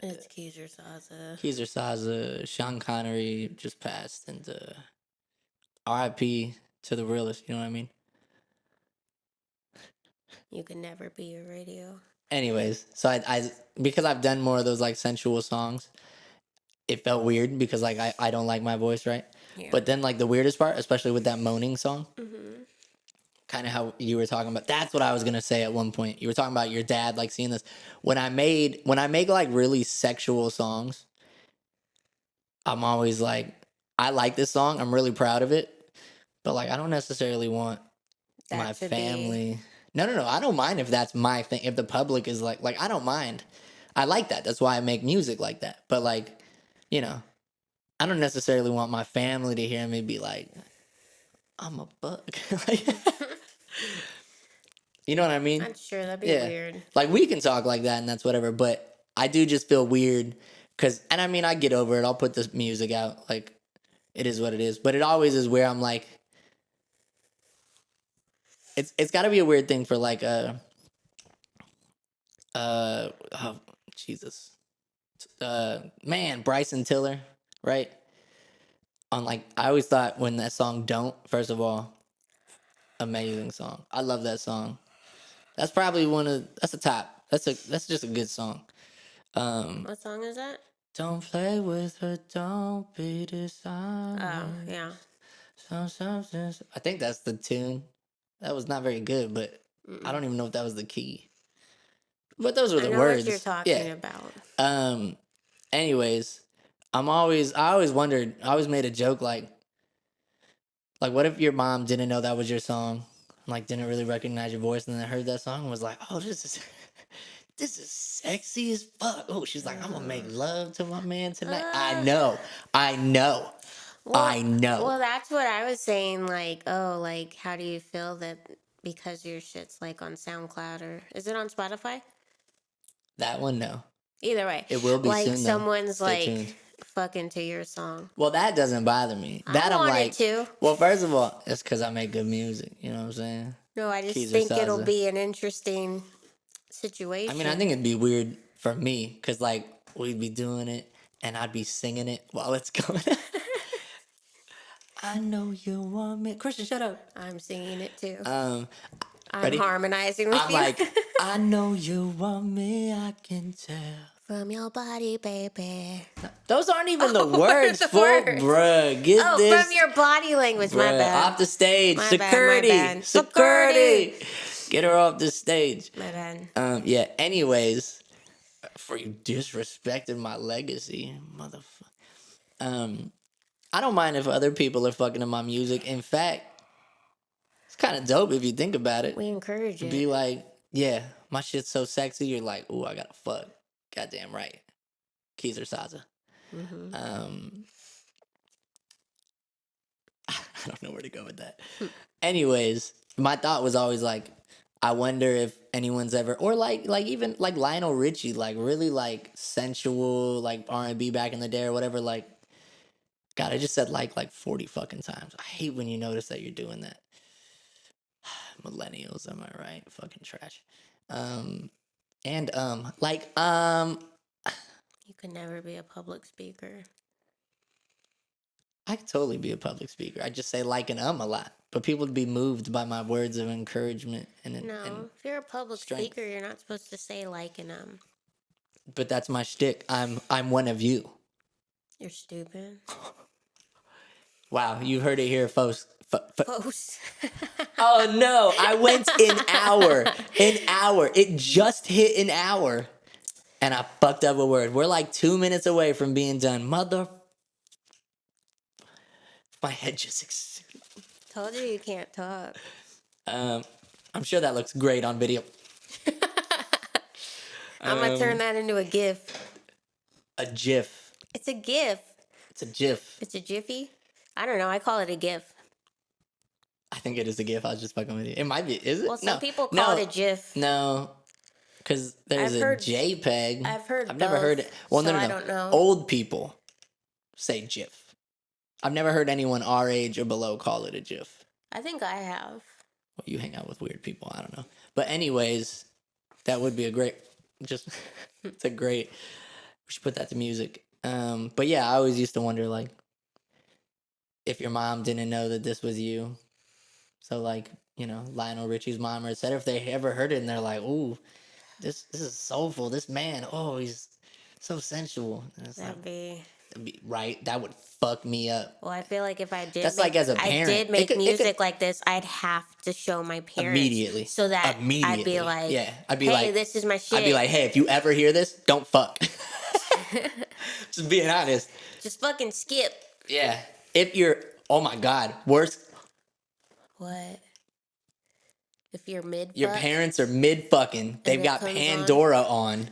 It's Keezer Saza. Keezer Saza. Sean Connery just passed. And RIP to the realest. You know what I mean? You can never be a radio. Anyways, so I because I've done more of those like sensual songs, it felt weird because like I don't like my voice, right? Yeah. But then like the weirdest part, especially with that moaning song, Mm-hmm. kind of how you were talking about. That's what I was gonna say at one point. You were talking about your dad like seeing this. When I make like really sexual songs, I'm always like, I like this song. I'm really proud of it, but like I don't necessarily want That my to family. No. I don't mind if that's my thing. If the public is like I don't mind. I like that. That's why I make music like that. But like, you know, I don't necessarily want my family to hear me be like, I'm a buck. Like, you know what I mean? I'm sure that'd be Yeah. weird. Like we can talk like that and that's whatever. But I do just feel weird because, and I mean, I get over it. I'll put this music out. Like, it is what it is. But it always is where I'm like, it's got to be a weird thing for like oh Jesus, man, Bryson Tiller, right? On like, I always thought when that song "Don't," first of all, amazing song. I love that song. That's probably that's a top. That's just a good song. What song is that? Don't play with her, don't be dishonest. Oh, yeah. I think that's the tune. That was not very good, but I don't even know if that was the key. But those were I the know words. what you're talking Yeah. about. Anyways, I always wondered, I always made a joke like what if your mom didn't know that was your song? Like didn't really recognize your voice and then heard that song and was like, oh, this is sexy as fuck. Oh, she's like, I'm gonna make love to my man tonight. I know. Well, that's what I was saying. Like, oh, like, how do you feel that because your shit's like on SoundCloud or is it on Spotify? That one, no. Either way, It will be like soon, though. someone's Stay like tuned. fucking to your song. Well, that doesn't bother me. That I'm want like, it to. well, first of all, it's because I make good music. You know what I'm saying? No, I just Keys or think it'll Salsa. be an interesting situation. I mean, I think it'd be weird for me because like we'd be doing it and I'd be singing it while it's going. I know you want me, Christian. Shut up. I'm singing it too. Um, I'm ready? harmonizing with I'm you. like, I know you want me. I can tell. From your body, baby. Those aren't even the what are words, the full words? bruh. Get this. From your body language, my Bruh, bad. off the stage. My bad, my Security. bad. Security. Get her off the stage. My bad. Yeah, anyways, for you disrespecting my legacy, motherfucker. I don't mind if other people are fucking in my music. In fact, it's kind of dope if you think about it. We encourage it. Be like, yeah, my shit's so sexy. You're like, ooh, I gotta fuck. Goddamn right. Keys or Saza. Mm-hmm. I don't know where to go with that. Anyways, my thought was always like, I wonder if anyone's ever, or like even like Lionel Richie, like really like sensual, like R&B back in the day or whatever. Like, God, I just said like 40 fucking times. I hate when you notice that you're doing that. Millennials, am I right? Fucking trash. You can never be a public speaker. I could totally be a public speaker. I just say like and a lot, but people would be moved by my words of encouragement and If you're a public strength. speaker, you're not supposed to say like and But that's my shtick. I'm one of you. You're stupid. Wow, you heard it here, folks. Post. Oh no, I went an hour. An hour. It just hit an hour. And I fucked up a word. We're like 2 minutes away from being done. My head just Told you you can't talk. I'm sure that looks great on video. I'm gonna turn that into a GIF. A GIF. It's a GIF. It's a GIF. It's a Jiffy. I don't know. I call it a GIF. I think it is a GIF. I was just fucking with you. It might be. Is it? Well, some No. people call No. it a GIF. No. Because there's I've a heard- JPEG. I've heard I've never both, heard it. Well, so no. I don't know. Old people say GIF. I've never heard anyone our age or below call it a GIF. I think I have. Well, you hang out with weird people. I don't know. But anyways, that would be a great. Just it's a great. We should put that to music. But yeah, I always used to wonder like if your mom didn't know that this was you. So like, you know, Lionel Richie's mom or etc. If they ever heard it and they're like, "Ooh, this is soulful. This man, oh, he's so sensual." And it's That'd be. that'd be right. That would fuck me up Well, I feel like if I did, That's make, like as a I parent. did It make could- it music could- like this, I'd have to show my parents immediately. so that I'd be Immediately. like, Yeah, I'd be hey, like, this is my shit. I'd be like, hey, if you ever hear this, don't fuck. Just being honest. just fucking skip. Yeah. If you're, oh my God, worse, What? If you're mid, your parents are mid fucking, they've it got comes Pandora on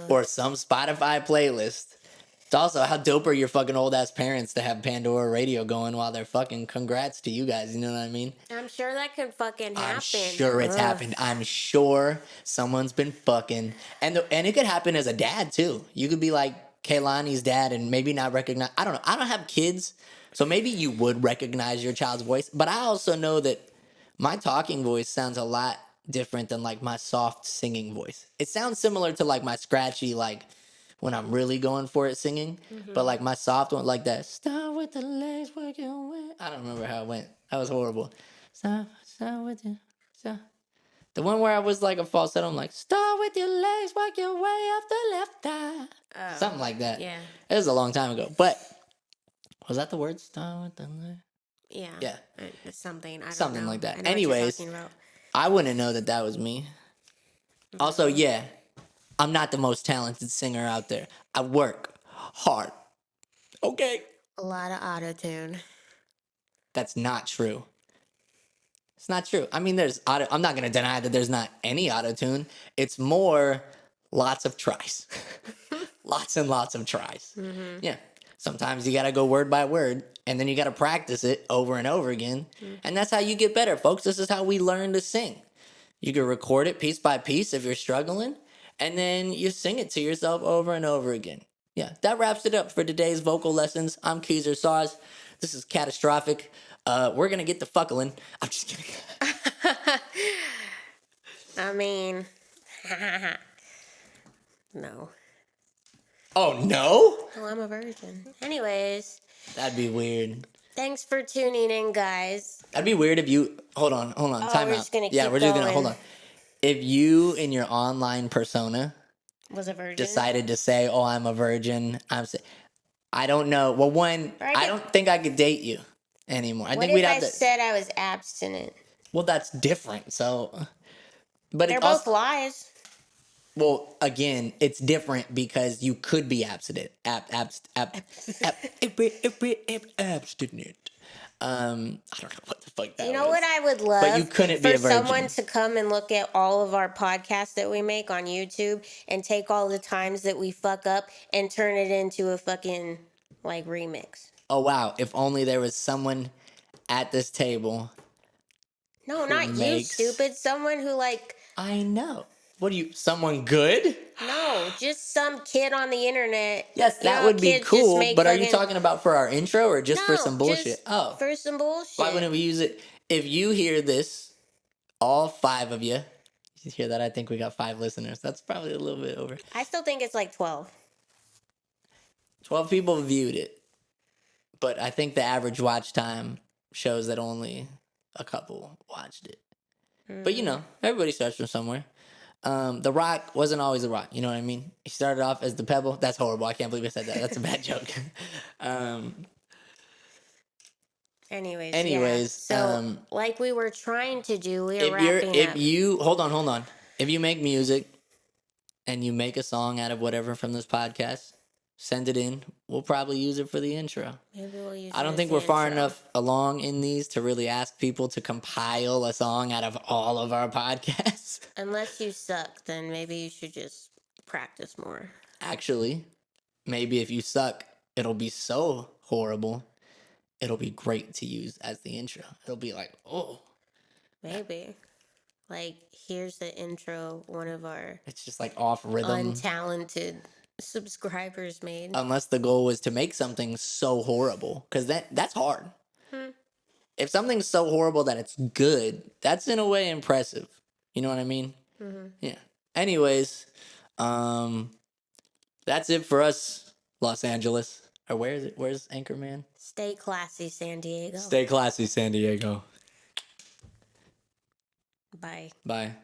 or some Spotify playlist. It's also, how dope are your fucking old ass parents to have Pandora radio going while they're fucking? Congrats to you guys, you know what I mean? I'm sure that could fucking happen. I'm sure it's Ugh. happened. I'm sure someone's been fucking, and it could happen as a dad too. You could be like Kaylani's dad and maybe not recognize. I don't know. I don't have kids, so maybe you would recognize your child's voice. But I also know that my talking voice sounds a lot different than like my soft singing voice. It sounds similar to like my scratchy, like when I'm really going for it singing, but like my soft one, like that. Start with the legs, work your way. I don't remember how it went. That was horrible. Start with you. Start. The one where I was like a falsetto, I'm like, start with your legs, work your way up the left thigh. Something like that. Yeah. It was a long time ago. But was that the word? Start with the legs? Yeah. Yeah. It's something. I don't Something know. like that. I know what you're Anyways, talking about. I wouldn't know that that was me. Also, yeah, I'm not the most talented singer out there. I work hard. Okay. A lot of auto-tune. That's not true. It's not true. I mean, there's auto. I'm not going to deny that there's not any auto tune. It's more lots of tries. Lots and lots of tries. Yeah. Sometimes you got to go word by word and then you got to practice it over and over again. And that's how you get better, folks. This is how we learn to sing. You can record it piece by piece if you're struggling, and then you sing it to yourself over and over again. Yeah, that wraps it up for today's vocal lessons. I'm Keezer Saws. This is Catastrophic. We're going to get to fuckling. I'm just kidding. I mean, no. Oh, no? Oh, I'm a virgin. Anyways, That'd be weird. thanks for tuning in, guys. That'd be weird if you... Hold on. Time we're out. just gonna Yeah, keep we're just going to... going. Hold on. If you, in your online persona, Was a virgin. decided to say, oh, I'm a virgin, I don't know. Well, one, Or I I could- don't think I could date you anymore. I What think if we'd I have to... said I was abstinent? Well, that's different. So, but They're it both also, lies. well, again, it's different because you could be abstinent. Abstinent. I don't know what the fuck that You know was. what I would love? But you couldn't be for a virgin. someone to come and look at all of our podcasts that we make on YouTube and take all the times that we fuck up and turn it into a fucking like remix. Oh wow! If only there was someone at this table. No, not makes- you, stupid. Someone who like I know. What are you? Someone good? no, just some kid on the internet. Yes, You that know, would be kids just cool. make But are you fucking- talking about for our intro or just for No, some bullshit? just Oh, for some bullshit. why wouldn't we use it? If you hear this, all 5 of you hear that? I think we got 5 listeners. That's probably a little bit over. I still think it's like 12. 12 people viewed it, but I think the average watch time shows that only a couple watched it. But you know, everybody starts from somewhere. The Rock wasn't always The Rock. You know what I mean? He started off as the Pebble. That's horrible. I can't believe I said that. That's a bad joke. Anyways, Anyways, yeah. So, like we were trying to do, we were if wrapping up. you hold on, if you make music and you make a song out of whatever from this podcast, send it in. We'll probably use it for the intro. Maybe we'll use I don't it think as we're the far intro. enough along in these to really ask people to compile a song out of all of our podcasts. Unless you suck, then maybe you should just practice more. Actually, maybe if you suck, it'll be so horrible, it'll be great to use as the intro. It'll be like, oh, Maybe. Like, here's the intro one of our it's just like off rhythm. untalented subscribers made. Unless the goal was to make something so horrible, because that's hard. If something's so horrible that it's good, that's in a way impressive. You know what I mean? Yeah. Anyways, that's it for us, Los Angeles. Or where is it? Where's Anchorman? Stay classy, San Diego. Stay classy, San Diego. Bye. Bye.